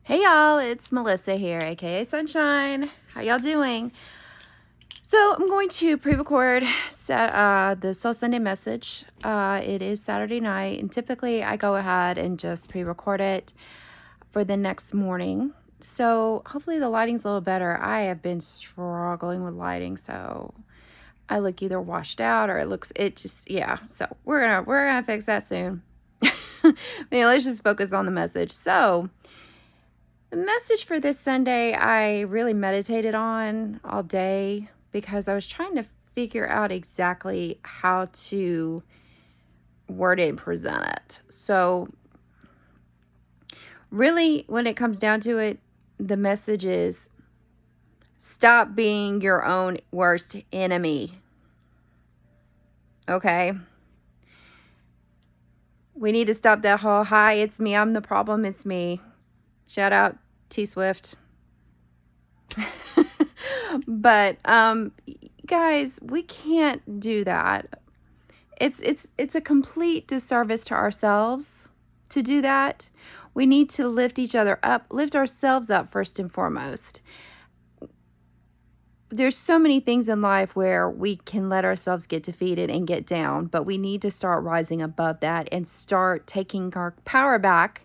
Hey y'all, it's Melissa here, aka Sunshine. How y'all doing? So I'm going to pre-record the Soul Sunday message. It is Saturday night, and typically I go ahead and just pre-record it for the next morning. So hopefully the lighting's a little better. I have been struggling with lighting, so I look either washed out or yeah. So we're gonna fix that soon. Anyway, let's just focus on the message. So the message for this Sunday, I really meditated on all day because I was trying to figure out exactly how to word it and present it. So really, when it comes down to it, the message is stop being your own worst enemy. Okay? We need to stop that whole, hi, it's me, I'm the problem, it's me. Shout out T Swift. But guys, we can't do that. It's a complete disservice to ourselves to do that. We need to lift each other up, lift ourselves up first and foremost. There's so many things in life where we can let ourselves get defeated and get down, but we need to start rising above that and start taking our power back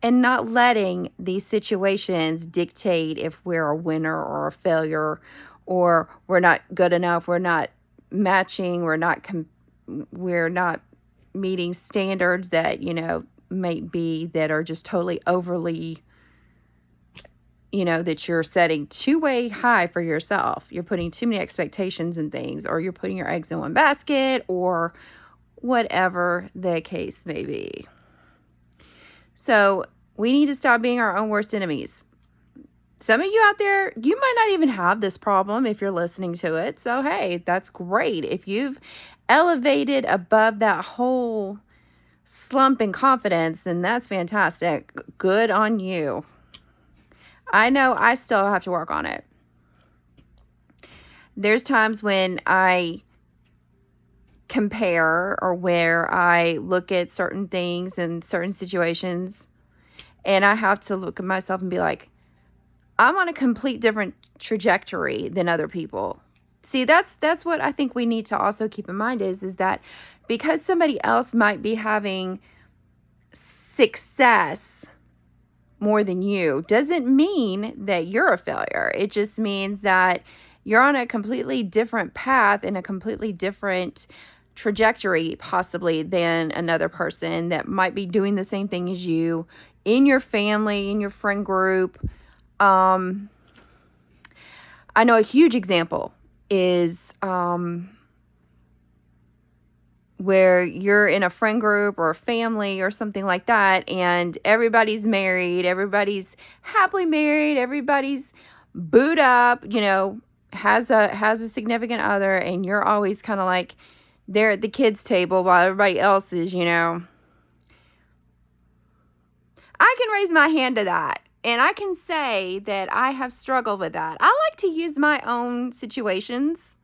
and not letting these situations dictate if we're a winner or a failure, or we're not good enough, we're not matching, we're not meeting standards that, might be that are just totally overly, that you're setting too way high for yourself. You're putting too many expectations and things, or you're putting your eggs in one basket, or whatever the case may be. So we need to stop being our own worst enemies. Some of you out there, you might not even have this problem if you're listening to it. So, hey, that's great. If you've elevated above that whole slump in confidence, then that's fantastic. Good on you. I know I still have to work on it. There's times when I compare, or where I look at certain things and certain situations, and I have to look at myself and be like, I'm on a complete different trajectory than other people. See, that's what I think we need to also keep in mind is that because somebody else might be having success more than you, doesn't mean that you're a failure. It just means that you're on a completely different path and a completely different trajectory possibly than another person that might be doing the same thing as you in your family, in your friend group. I know a huge example is where you're in a friend group or a family or something like that, and everybody's married, everybody's happily married, everybody's booed up, has a significant other, and you're always kind of like there at the kids' table while everybody else is, I can raise my hand to that. And I can say that I have struggled with that. I like to use my own situations.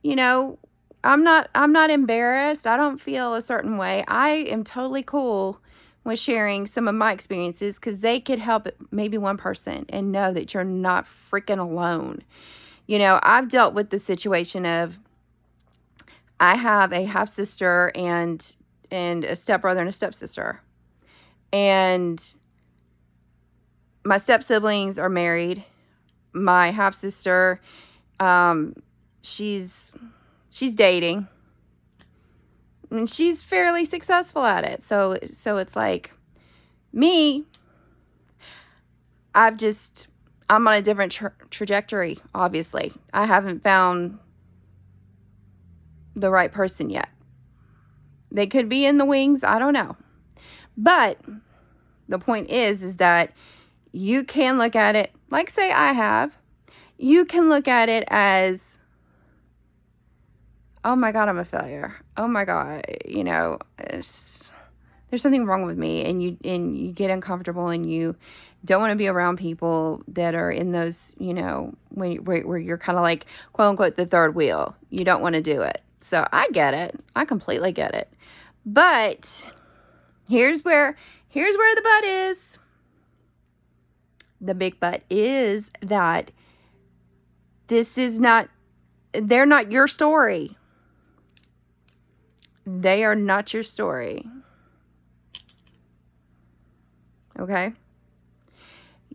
I'm not embarrassed. I don't feel a certain way. I am totally cool with sharing some of my experiences because they could help maybe one person and know that you're not freaking alone. I've dealt with the situation of I have a half sister and a stepbrother and a stepsister. And my step siblings are married. My half sister, she's dating, and she's fairly successful at it. So it's like me. I'm on a different trajectory. Obviously, I haven't found the right person yet. They could be in the wings. I don't know, but the point is that you can look at it, like say I have, you can look at it as, oh my God, I'm a failure. Oh my God, there's something wrong with me, and you get uncomfortable, and you don't want to be around people that are in those, where you're kind of like, quote unquote, the third wheel. You don't want to do it. So I get it. I completely get it. But here's where the but is. The big but is that they're not your story. They are not your story. Okay?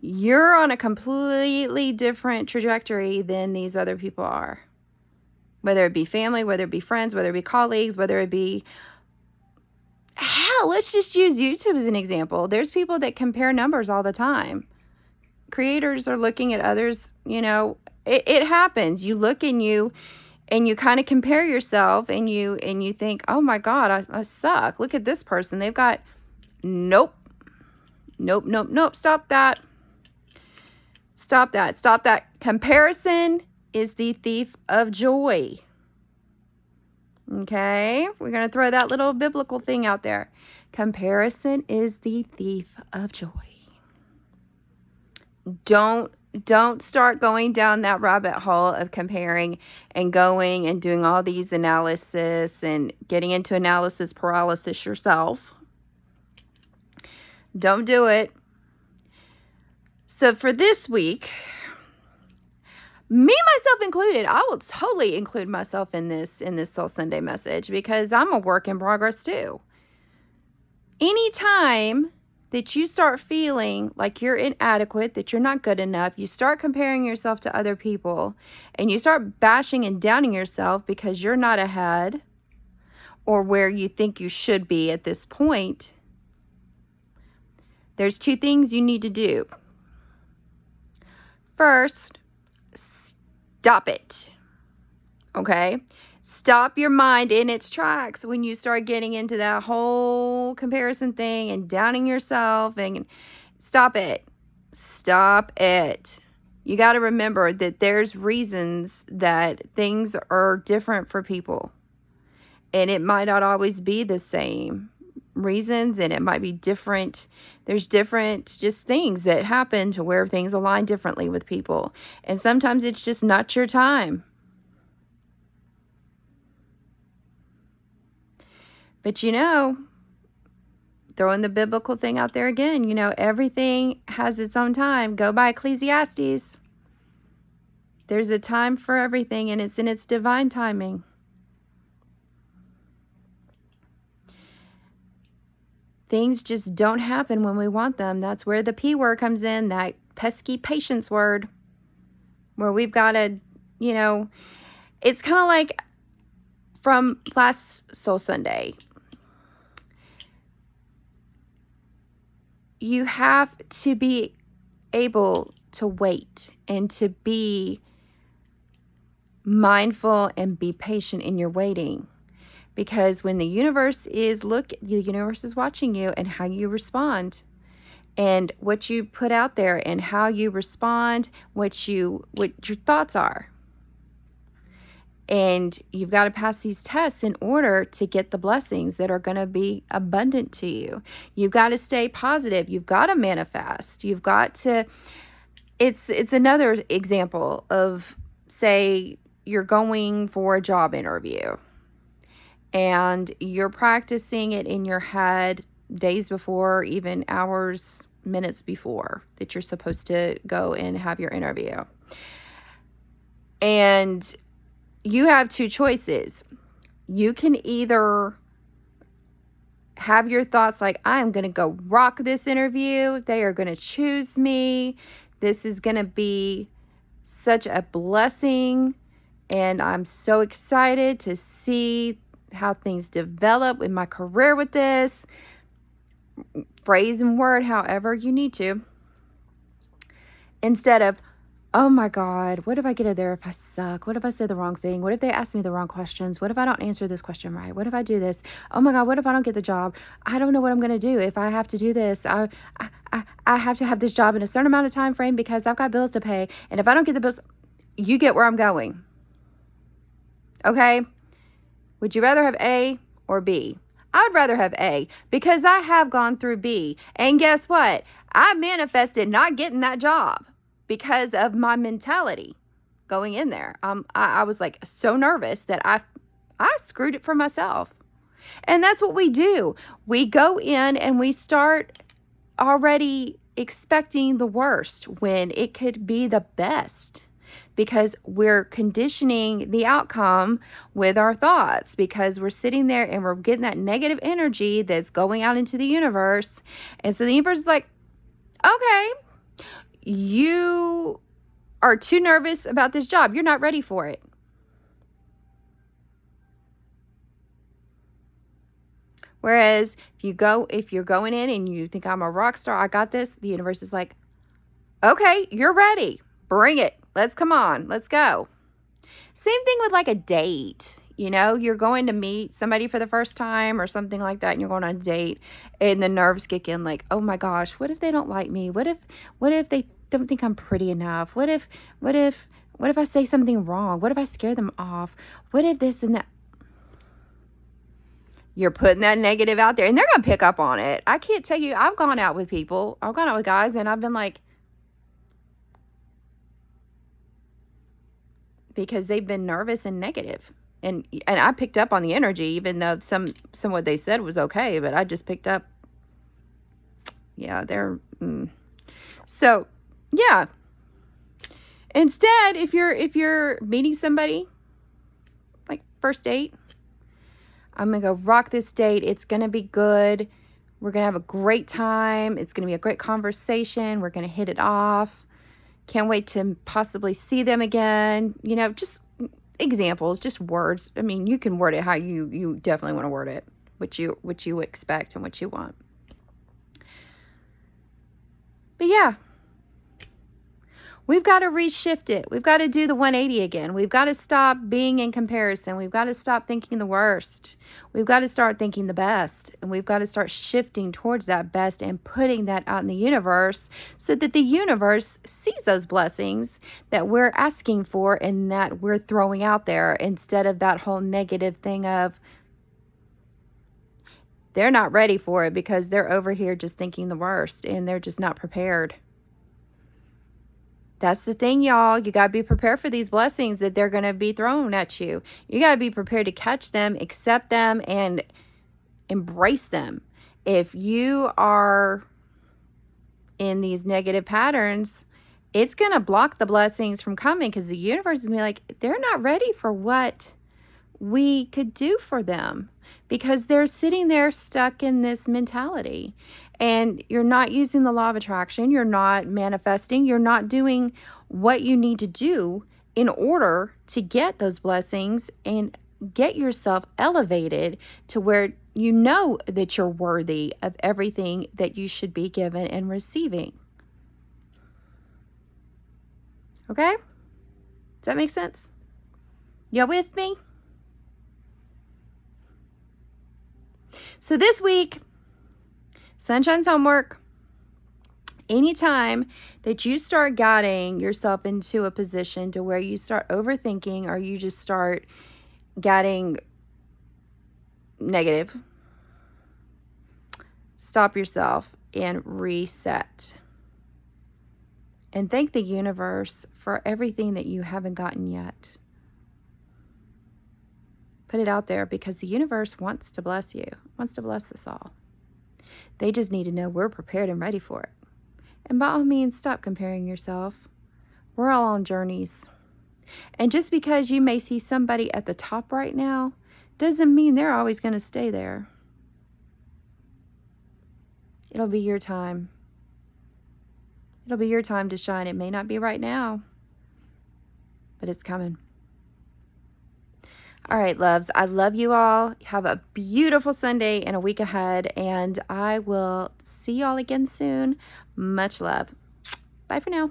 You're on a completely different trajectory than these other people are. Whether it be family, whether it be friends, whether it be colleagues, whether it be... Hell, let's just use YouTube as an example. There's people that compare numbers all the time. Creators are looking at others, it happens. You look and you kind of compare yourself and you think, oh my God, I suck. Look at this person. They've got... Nope. Stop that. Stop that. Comparison is the thief of joy. Okay? We're going to throw that little biblical thing out there. Comparison is the thief of joy. Don't start going down that rabbit hole of comparing and going and doing all these analysis and getting into analysis paralysis yourself. Don't do it. So for this week, me, myself included, I will totally include myself in this Soul Sunday message because I'm a work in progress too. Anytime that you start feeling like you're inadequate, that you're not good enough, you start comparing yourself to other people, and you start bashing and downing yourself because you're not ahead or where you think you should be at this point, there's two things you need to do. First, stop it. Okay? Stop your mind in its tracks when you start getting into that whole comparison thing and downing yourself, and stop it. Stop it. You got to remember that there's reasons that things are different for people. And it might not always be the same reasons, and it might be different. There's different just things that happen to where things align differently with people. And sometimes it's just not your time. But throwing the biblical thing out there again, everything has its own time. Go by Ecclesiastes. There's a time for everything, and it's in its divine timing. Things just don't happen when we want them. That's where the P word comes in, that pesky patience word, where we've got to, it's kind of like from last Soul Sunday. You have to be able to wait and to be mindful and be patient in your waiting. Because when the universe is watching you and how you respond and what you put out there and how you respond, what your thoughts are. And you've got to pass these tests in order to get the blessings that are going to be abundant to you. You've got to stay positive. You've got to manifest. You've got to, it's another example of, say, you're going for a job interview and you're practicing it in your head days before, even hours, minutes before that you're supposed to go and have your interview. And you have two choices. You can either have your thoughts like, I'm going to go rock this interview. They are going to choose me. This is going to be such a blessing. And I'm so excited to see how things develop in my career with this. Phrase and word however you need to. Instead of, oh my God, what if I get it there if I suck? What if I say the wrong thing? What if they ask me the wrong questions? What if I don't answer this question right? What if I do this? Oh my God, what if I don't get the job? I don't know what I'm going to do if I have to do this. I have to have this job in a certain amount of time frame because I've got bills to pay. And if I don't get the bills, you get where I'm going. Okay? Would you rather have A or B? I would rather have A because I have gone through B. And guess what? I manifested not getting that job because of my mentality going in there. I was like so nervous that I screwed it for myself. And that's what we do. We go in and we start already expecting the worst when it could be the best, because we're conditioning the outcome with our thoughts, because we're sitting there and we're getting that negative energy that's going out into the universe. And so the universe is like, okay, you are too nervous about this job. You're not ready for it. Whereas if you're going in and you think, I'm a rock star, I got this, the universe is like, okay, you're ready. Bring it. Let's go. Same thing with like a date. You know, you're going to meet somebody for the first time or something like that, and you're going on a date, and the nerves kick in like, oh my gosh, what if they don't like me? What if they don't think I'm pretty enough? What if I say something wrong? What if I scare them off? What if this and that? You're putting that negative out there, and they're going to pick up on it. I can't tell you, I've gone out with people. I've gone out with guys, and I've been like, because they've been nervous and negative. And I picked up on the energy, even though some what they said was okay, but I just picked up, yeah, So, yeah. Instead, if you're meeting somebody, like first date, I'm going to go rock this date. It's going to be good. We're going to have a great time. It's going to be a great conversation. We're going to hit it off. Can't wait to possibly see them again. You know, just examples, just words. I mean, you can word it how you definitely want to word it, what you expect and what you want. But yeah. We've got to reshift it. We've got to do the 180 again. We've got to stop being in comparison. We've got to stop thinking the worst. We've got to start thinking the best. And we've got to start shifting towards that best and putting that out in the universe so that the universe sees those blessings that we're asking for and that we're throwing out there, instead of that whole negative thing of they're not ready for it because they're over here just thinking the worst and they're just not prepared. That's the thing, y'all. You got to be prepared for these blessings that they're going to be thrown at you. You got to be prepared to catch them, accept them, and embrace them. If you are in these negative patterns, it's going to block the blessings from coming, because the universe is going to be like, they're not ready for what we could do for them, because they're sitting there stuck in this mentality. And you're not using the law of attraction. You're not manifesting. You're not doing what you need to do in order to get those blessings and get yourself elevated to where you know that you're worthy of everything that you should be given and receiving. Okay? Does that make sense? You with me? So this week, Sunshine's homework, anytime that you start getting yourself into a position to where you start overthinking, or you just start getting negative, stop yourself and reset. And thank the universe for everything that you haven't gotten yet. Put it out there, because the universe wants to bless you, wants to bless us all. They just need to know we're prepared and ready for it. And by all means, stop comparing yourself. We're all on journeys. And just because you may see somebody at the top right now, doesn't mean they're always going to stay there. It'll be your time. It'll be your time to shine. It may not be right now, but it's coming. All right, loves, I love you all. Have a beautiful Sunday and a week ahead, and I will see y'all again soon. Much love. Bye for now.